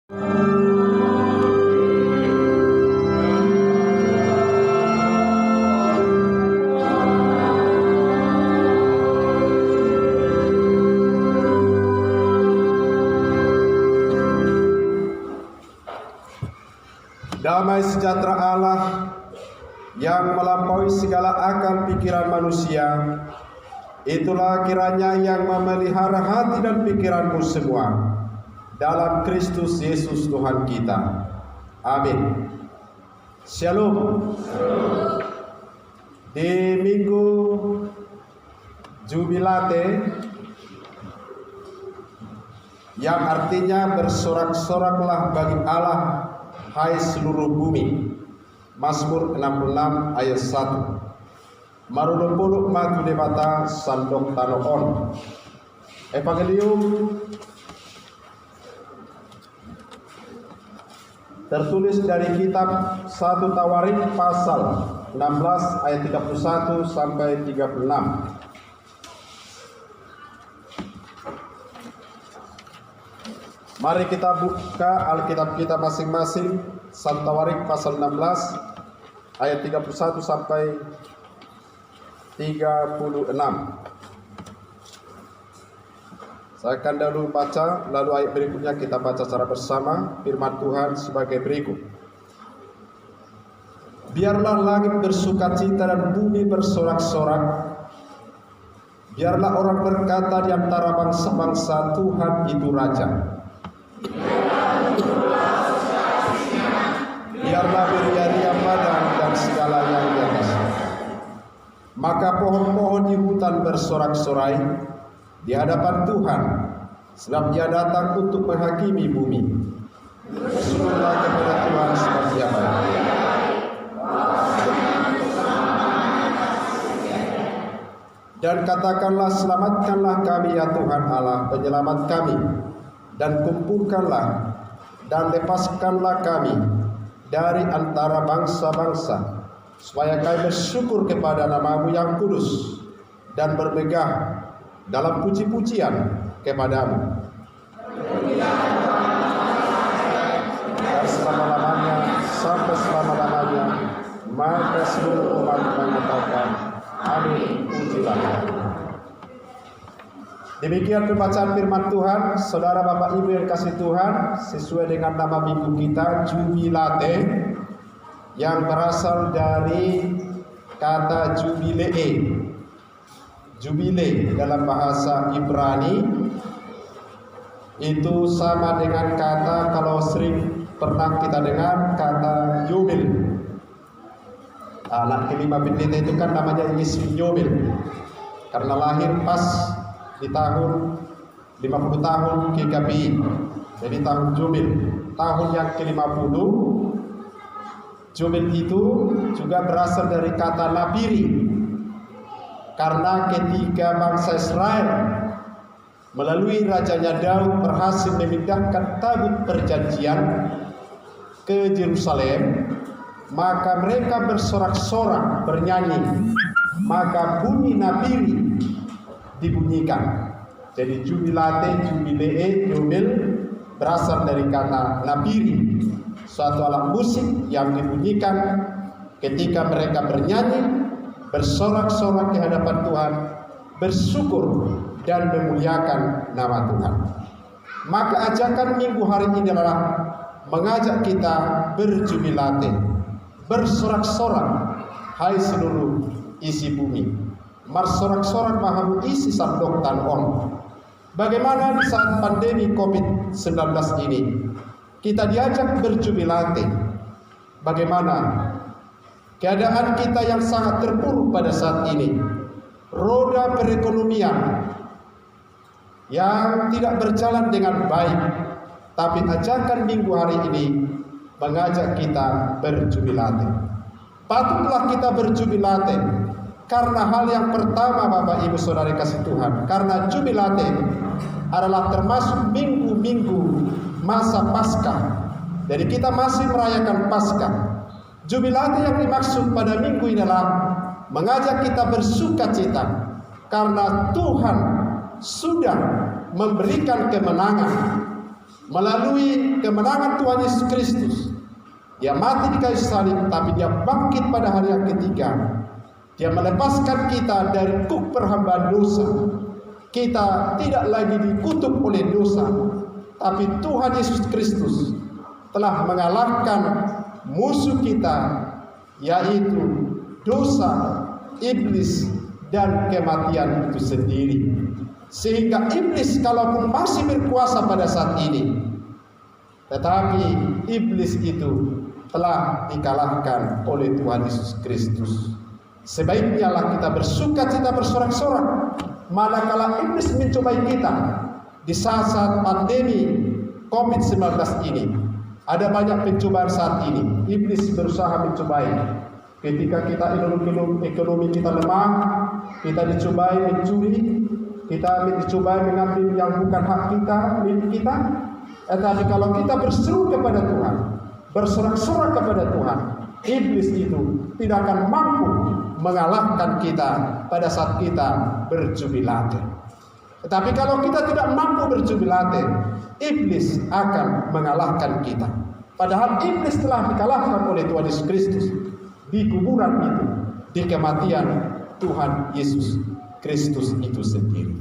Damai sejahtera Allah yang melampaui segala akal pikiran manusia, itulah kiranya yang memelihara hati dan pikiranmu semua dalam Kristus Yesus Tuhan kita. Amin. Shalom. Di minggu Jubilate, yang artinya bersorak-soraklah bagi Allah, hai seluruh bumi. Mazmur 66 ayat 1. Marudopuluk matu debata sandok tanoon. Evangelium tertulis dari kitab 1 Tawarik pasal 16 ayat 31 sampai 36. Mari kita buka Alkitab kita masing-masing. 1 Tawarik pasal 16 ayat 31 sampai 36. Saya akan dahulu baca, lalu ayat berikutnya kita baca secara bersama. Firman Tuhan sebagai berikut. Biarlah langit bersukacita dan bumi bersorak-sorak. Biarlah orang berkata di antara bangsa-bangsa, Tuhan itu Raja. Biarlah beria-ria padang dan segala yang di atasnya. Maka pohon-pohon di hutan bersorak-sorai di hadapan Tuhan, sebab Dia datang untuk menghakimi bumi. Bersyukurlah kepada Tuhan sebab Dia baik. Dan katakanlah, selamatkanlah kami ya Tuhan Allah, penyelamat kami, dan kumpulkanlah dan lepaskanlah kami dari antara bangsa-bangsa, supaya kami bersyukur kepada nama-Mu yang kudus dan bermegah dalam puji-pujian kepadamu. Dan selama-lamanya sampai selama-lamanya, maka seluruh umat mengatakan amin, pujilah. Demikian pembacaan firman Tuhan. Saudara Bapak Ibu yang kasih Tuhan, sesuai dengan nama minggu kita, Jubilate, yang berasal dari kata jubilee. Jubile dalam bahasa Ibrani itu sama dengan kata, kalau sering pernah kita dengar kata Yobil. Anak kelima pendeta itu kan namanya Yesus Yobil, karena lahir pas di tahun 50 tahun GKPI, jadi tahun Jubil, tahun yang ke-50. Jubil itu juga berasal dari kata Nabiri, karena ketika bangsa Israel melalui rajanya Daud berhasil memindahkan tabut perjanjian ke Yerusalem, maka mereka bersorak-sorak, bernyanyi, maka bunyi Nabiri dibunyikan. Jadi Jubilate, Jubilee, Jubil berasal dari kata Nabiri, suatu alat musik yang dibunyikan ketika mereka bernyanyi, bersorak-sorak di hadapan Tuhan, bersyukur dan memuliakan nama Tuhan. Maka ajakan minggu hari ini adalah mengajak kita berjubilate, bersorak-sorak, hai seluruh isi bumi. Marsorak-sorak mahamu isi sandok tanon. Bagaimana di saat pandemi COVID-19 ini kita diajak berjubilate? Bagaimana keadaan kita yang sangat terpuruk pada saat ini? Roda perekonomian yang tidak berjalan dengan baik. Tapi ajakan minggu hari ini mengajak kita berjubilate. Patutlah kita berjubilate karena hal yang pertama, Bapak Ibu Saudara kasih Tuhan, karena jubilate adalah termasuk minggu-minggu masa Paskah. Jadi kita masih merayakan Paskah. Jubilate yang dimaksud pada minggu ini adalah mengajak kita bersukacita karena Tuhan sudah memberikan kemenangan melalui kemenangan Tuhan Yesus Kristus. Dia mati di kayu salib, tapi dia bangkit pada hari yang ketiga. Dia melepaskan kita dari kuk perhambaan dosa. Kita tidak lagi dikutuk oleh dosa, tapi Tuhan Yesus Kristus telah mengalahkan musuh kita, yaitu dosa, iblis, dan kematian itu sendiri. Sehingga iblis kalaupun masih berkuasa pada saat ini, tetapi iblis itu telah dikalahkan oleh Tuhan Yesus Kristus. Sebaiknya lah kita bersukacita bersorak-sorak manakala iblis mencobai kita di saat-saat pandemi COVID-19 ini. Ada banyak pencobaan saat ini. Iblis berusaha mencobai. Ketika kita ekonomi kita lemah, kita dicobai mencuri, kita dicobai mengambil yang bukan hak kita, milik kita. Tetapi kalau kita berseru kepada Tuhan, bersorak-sorak kepada Tuhan, iblis itu tidak akan mampu mengalahkan kita pada saat kita berjubilate. Tetapi kalau kita tidak mampu berjubilate, iblis akan mengalahkan kita. Padahal iblis telah dikalahkan oleh Tuhan Yesus Kristus di kuburan itu, di kematian Tuhan Yesus Kristus itu sendiri.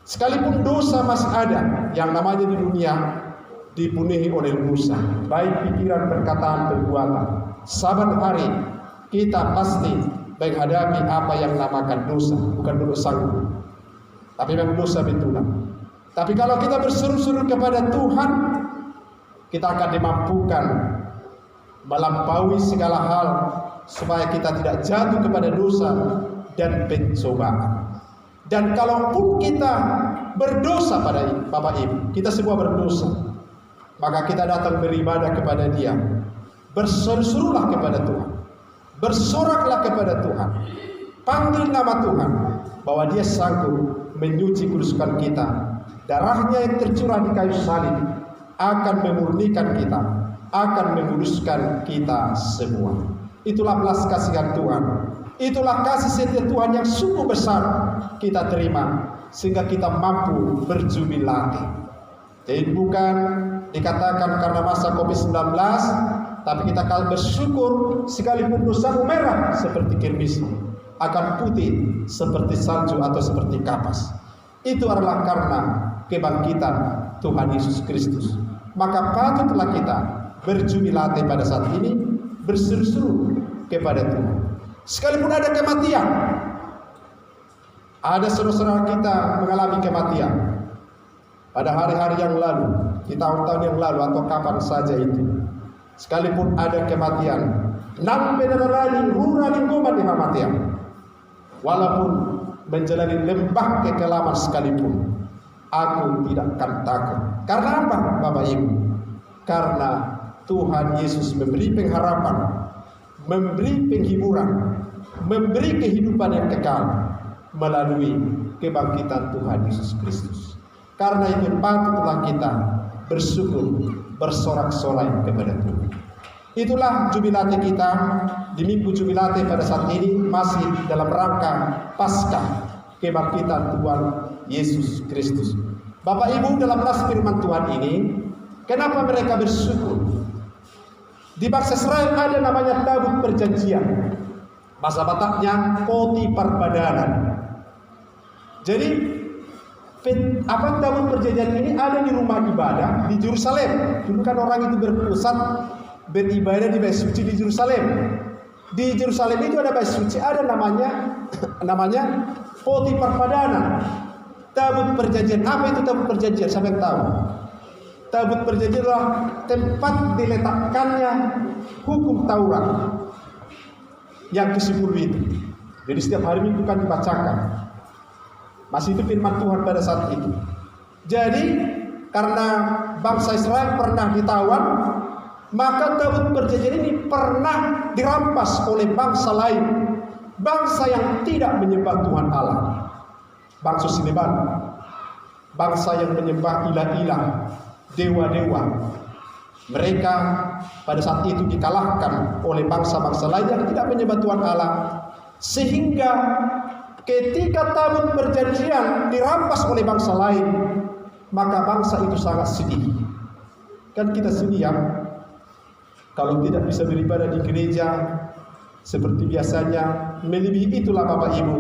Sekalipun dosa masih ada, yang namanya di dunia dipenuhi oleh dosa, baik pikiran, perkataan, perbuatan. Saban hari kita pasti menghadapi apa yang namakan dosa, bukan dosa sanggup, tapi memang dosa betulan. Tapi kalau kita berseru-seru kepada Tuhan, kita akan dimampukan melampaui segala hal supaya kita tidak jatuh kepada dosa dan pencobaan. Dan kalaupun kita berdosa pada Bapak Ibu, kita semua berdosa, maka kita datang beribadah kepada Dia, berseru-serulah kepada Tuhan, bersoraklah kepada Tuhan, panggil nama Tuhan, bahwa Dia sanggup menyuci kuduskan kita. Darahnya yang tercurah di kayu salib akan memurnikan kita, akan menguduskan kita semua. Itulah belas kasihan Tuhan, itulah kasih setia Tuhan yang sungguh besar kita terima, sehingga kita mampu berjubilate. Jadi bukan dikatakan karena masa COVID-19, tapi kita akan bersyukur sekalipun dosamu merah seperti kirmis, akan putih seperti salju atau seperti kapas. Itu adalah karena kebangkitan Tuhan Yesus Kristus. Maka patutlah kita berjubilate pada saat ini, berseru-seru kepada Tuhan. Sekalipun ada kematian, ada saudara-saudara kita mengalami kematian pada hari-hari yang lalu, di tahun-tahun yang lalu, atau kapan saja itu. Sekalipun ada kematian, nampe darani rura lingkungan di kematian, walaupun menjalani lembah kekelaman sekalipun, aku tidak akan takut. Karena apa, Bapak Ibu? Karena Tuhan Yesus memberi pengharapan, memberi penghiburan, memberi kehidupan yang kekal melalui kebangkitan Tuhan Yesus Kristus. Karena itu patutlah kita bersyukur, bersorak-sorai kepada Tuhan. Itulah jubilate kita di minggu jubilate pada saat ini, masih dalam rangka Paskah kebangkitan Tuhan Yesus Kristus. Bapak Ibu, dalam nas firman Tuhan ini, kenapa mereka bersyukur? Di bangsa Israel ada namanya tabut perjanjian, bahasa Bataknya poti perbadanan. Jadi apa tabut perjanjian ini ada di rumah ibadah di Yerusalem. Dulu kan orang itu berpusat beribadah di bait suci di Yerusalem. Di Yerusalem itu ada bait suci, ada namanya poti perbadanan. Tabut perjanjian. Apa itu tabut perjanjian? Siapa yang tahu? Tabut perjanjian adalah tempat diletakkannya hukum Taurat yang ke-10 itu. Jadi setiap hari Minggu kan dibacakan. Masih itu firman Tuhan pada saat itu. Jadi karena bangsa Israel pernah ditawan, maka tabut perjanjian ini pernah dirampas oleh bangsa lain, bangsa yang tidak menyembah Tuhan Allah, bangsa Sineban, bangsa yang menyembah ilah-ilah, dewa-dewa. Mereka pada saat itu dikalahkan oleh bangsa-bangsa lain yang tidak menyembah Tuhan Allah, sehingga ketika tabut perjanjian dirampas oleh bangsa lain, maka bangsa itu sangat sedih. Kan kita sedia kalau tidak bisa beribadah di gereja seperti biasanya, melebihi itulah Bapak Ibu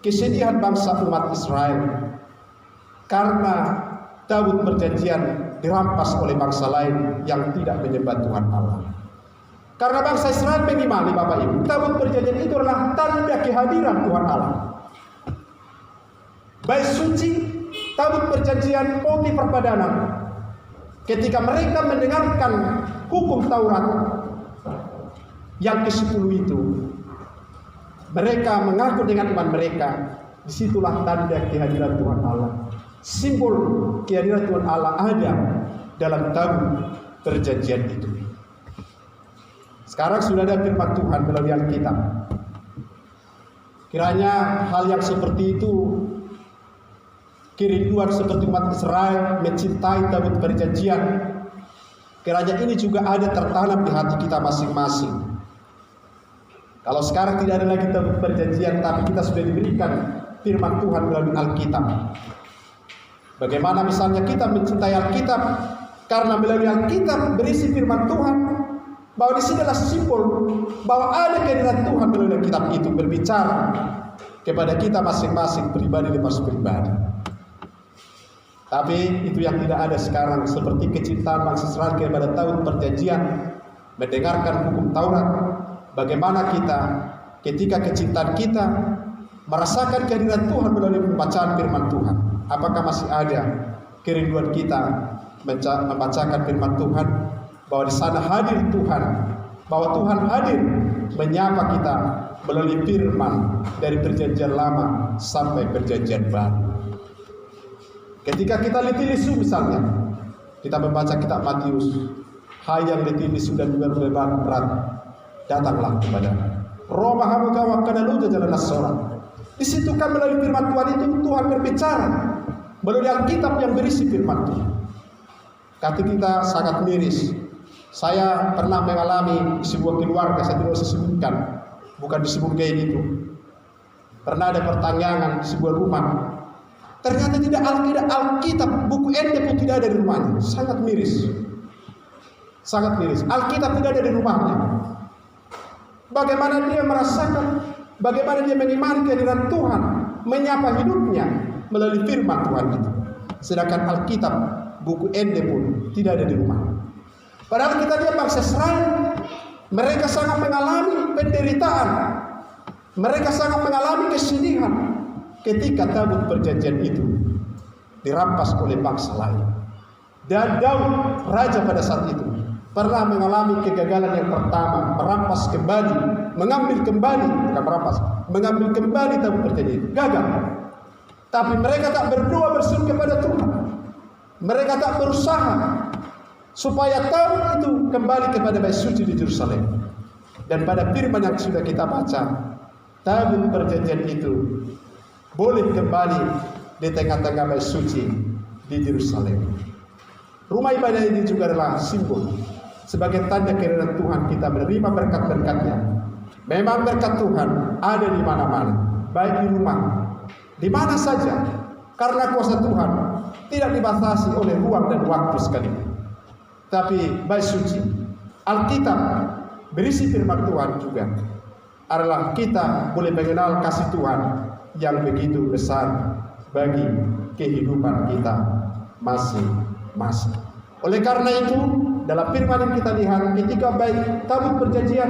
kesedihan bangsa umat Israel karena tabut perjanjian dirampas oleh bangsa lain yang tidak menyembah Tuhan Allah. Karena bangsa Israel mengimani Bapak Ibu, tabut perjanjian itu adalah tanda kehadiran Tuhan Allah. Bait suci, tabut perjanjian, poti perpadanan. Ketika mereka mendengarkan hukum Taurat yang ke-10 itu, mereka mengaku dengan iman mereka. Disitulah tanda kehadiran Tuhan Allah. Simbol kehadiran Tuhan Allah ada dalam tabut perjanjian itu. Sekarang sudah ada firman Tuhan melalui Alkitab. Kiranya hal yang seperti itu, kerinduan seperti umat Israel mencintai tabut perjanjian, kiranya ini juga ada tertanam di hati kita masing-masing. Kalau sekarang tidak ada lagi tabut perjanjian, tapi kita sudah diberikan firman Tuhan melalui Alkitab. Bagaimana misalnya kita mencintai Alkitab, karena melalui Alkitab berisi firman Tuhan, bahwa di sini adalah simbol bahwa ada kehadiran Tuhan melalui Alkitab itu berbicara kepada kita masing-masing pribadi demi pribadi. Tapi itu yang tidak ada sekarang, seperti kecintaan bangsa Israel kepada tabut perjanjian, mendengarkan hukum Taurat. Bagaimana kita ketika kecintaan kita merasakan kehadiran Tuhan melalui pembacaan firman Tuhan? Apakah masih ada kerinduan kita membacakan firman Tuhan, bahwa di sana hadir Tuhan, bahwa Tuhan hadir menyapa kita melalui firman dari perjanjian lama sampai perjanjian baru. Ketika kita letih lesu misalnya, kita membaca kitab Matius, hai yang letih lesu dan juga beban berat, datanglah kepada Roh Mahamuka wa kanaluja jalan nasoran. Di situ kan melalui firman Tuhan itu Tuhan berbicara melalui Alkitab yang berisi firman Tuhan. Kata kita sangat miris. Saya pernah mengalami di sebuah keluarga, saya tidak usah sebutkan, bukan disebut kayak gitu. Pernah ada pertanyaan di sebuah rumah, ternyata tidak Alkitab, buku ND pun tidak ada di rumahnya. Sangat miris. Sangat miris. Alkitab tidak ada di rumahnya. Bagaimana dia merasakan, bagaimana dia mengimani kehadiran Tuhan, menyapa hidupnya melalui firman Tuhan itu. Sedangkan Alkitab, buku ND pun tidak ada di rumah. Padahal kita lihat bangsa Israel, mereka sangat mengalami penderitaan, mereka sangat mengalami kesedihan ketika tabut perjanjian itu dirampas oleh bangsa lain. Dan Daud, raja pada saat itu, pernah mengalami kegagalan yang pertama, merampas kembali, mengambil kembali, bukan merampas, mengambil kembali tabut perjanjian itu, gagal. Tapi mereka tak berdoa berseru kepada Tuhan, mereka tak berusaha supaya tabut itu kembali kepada bait suci di Yerusalem. Dan pada firman yang sudah kita baca, tabut perjanjian itu boleh kembali di tengah-tengah bait suci di Yerusalem. Rumah ibadah ini juga adalah simbol sebagai tanda kehadiran Tuhan, kita menerima berkat-berkatnya. Memang berkat Tuhan ada di mana-mana, baik di rumah, di mana saja, karena kuasa Tuhan tidak dibatasi oleh ruang dan waktu sekalipun. Tapi bait suci, Alkitab berisi firman Tuhan juga adalah kita boleh mengenal kasih Tuhan yang begitu besar bagi kehidupan kita masing-masing. Oleh karena itu, dalam firman yang kita lihat, ketika baik tabut perjanjian,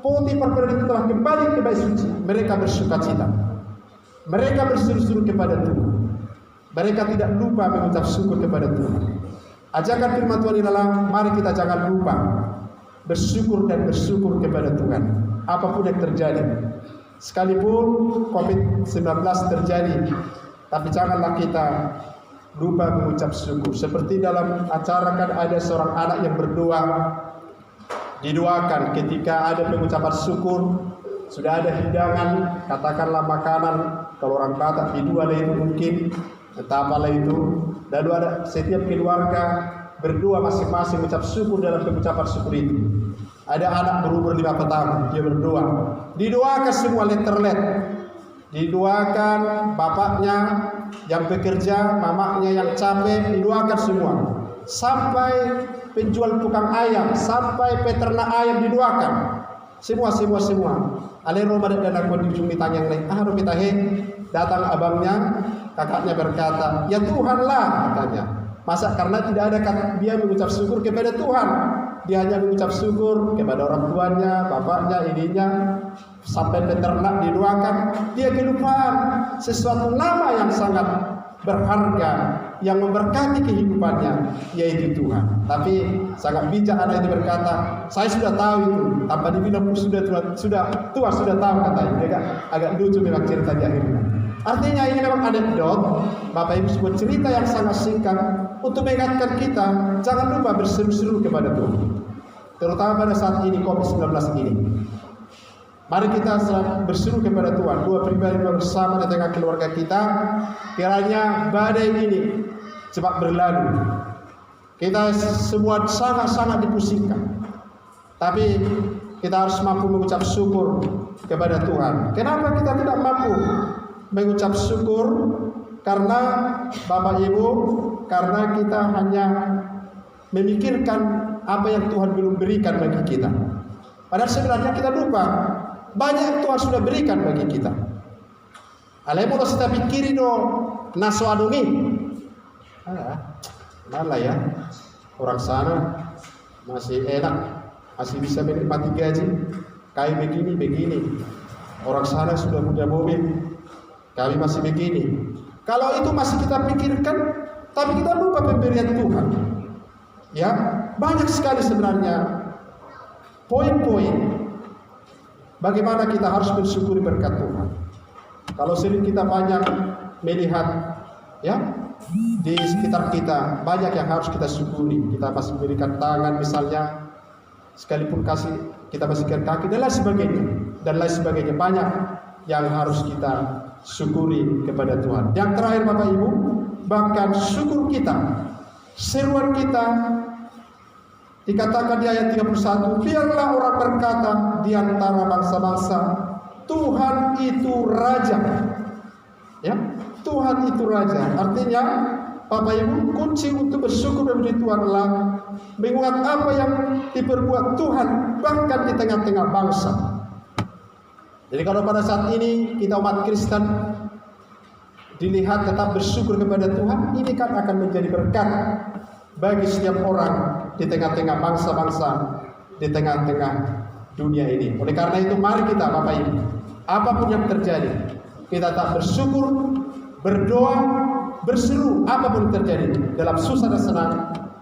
poti perpuluhan itu telah kembali ke bait suci, mereka bersukacita, mereka berseru-seru kepada Tuhan, mereka tidak lupa mengucap syukur kepada Tuhan. Ajakan firman Tuhan adalah, mari kita jangan lupa bersyukur dan bersyukur kepada Tuhan apapun yang terjadi. Sekalipun COVID-19 terjadi, tapi janganlah kita lupa mengucap syukur. Seperti dalam acara kan ada seorang anak yang berdoa, didoakan ketika ada pengucapan syukur, sudah ada hidangan, katakanlah makanan, kalau orang Batak bidua itu mungkin, entah apalah itu. Lalu ada setiap keluarga berdoa masing-masing mengucap syukur dalam pengucapan syukur itu. Ada anak berumur 5 tahun, dia berdoa, didoakan semua letterlet, didoakan bapaknya yang bekerja, mamanya yang capek, didoakan semua. sampai penjual tukang ayam, sampai peternak ayam didoakan. Semua. Ale Roma dan aku di ujung ditanya yang lain. Kita datang abangnya, kakaknya berkata, ya Tuhan lah katanya. Masa karena tidak ada dia mengucap syukur kepada Tuhan, dia hanya mengucap syukur kepada orang tuanya, bapaknya, ibunya, sampai peternak didoakan. Dia kelupaan sesuatu nama yang sangat berharga yang memberkati kehidupannya, yaitu Tuhan. Tapi sangat bijak anak itu berkata, saya sudah tahu itu, tanpa dibilang sudah tua sudah tahu katanya. Dia agak lucu memang cerita di akhirnya. Artinya ini memang anekdot, Bapak Ibu, sebuah cerita yang sangat singkat untuk mengingatkan kita jangan lupa berseru-seru kepada Tuhan, terutama pada saat ini COVID-19 ini. Mari kita berseru kepada Tuhan, dua pribadi bersama di tengah keluarga kita. Kiranya badai ini cepat berlalu. Kita semua sangat-sangat dipusingkan, tapi kita harus mampu mengucap syukur kepada Tuhan. Kenapa kita tidak mampu mengucap syukur? Karena Bapak Ibu, karena kita hanya memikirkan apa yang Tuhan belum berikan bagi kita. Padahal sebenarnya kita lupa banyak yang Tuhan sudah berikan bagi kita. Alemo kita pikirin naso adungi. Malah ya, orang sana masih enak, masih bisa menikmati gaji, kayak begini. Orang sana sudah punya mobil, kami masih begini. Kalau itu masih kita pikirkan, tapi kita lupa pemberian Tuhan. Ya, banyak sekali sebenarnya poin-poin bagaimana kita harus bersyukuri berkat Tuhan. Kalau sering kita banyak melihat, ya, di sekitar kita banyak yang harus kita syukuri. Kita masih memberikan tangan misalnya, sekalipun kita masihkan kaki dan lain sebagainya. Banyak yang harus kita syukuri kepada Tuhan. Yang terakhir Bapak Ibu, bahkan syukur kita, seruan kita dikatakan di ayat 31, biarlah orang berkata di antara bangsa-bangsa, Tuhan itu Raja. Ya, Tuhan itu Raja. Artinya Bapak Ibu, kunci untuk bersyukur dan memuji Tuhan adalah mengingat apa yang diperbuat Tuhan bahkan di tengah-tengah bangsa. Jadi kalau pada saat ini kita umat Kristen dilihat tetap bersyukur kepada Tuhan, ini kan akan menjadi berkat bagi setiap orang di tengah-tengah bangsa-bangsa, di tengah-tengah dunia ini. Oleh karena itu mari kita Bapak Ibu, apapun yang terjadi, kita tetap bersyukur, berdoa, berseru apapun yang terjadi dalam susah dan senang.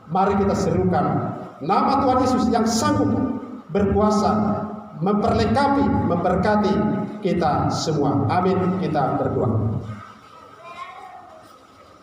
Mari kita serukan nama Tuhan Yesus yang sanggup berkuasa memperlengkapi, memberkati kita semua. Amin. Kita berdoa.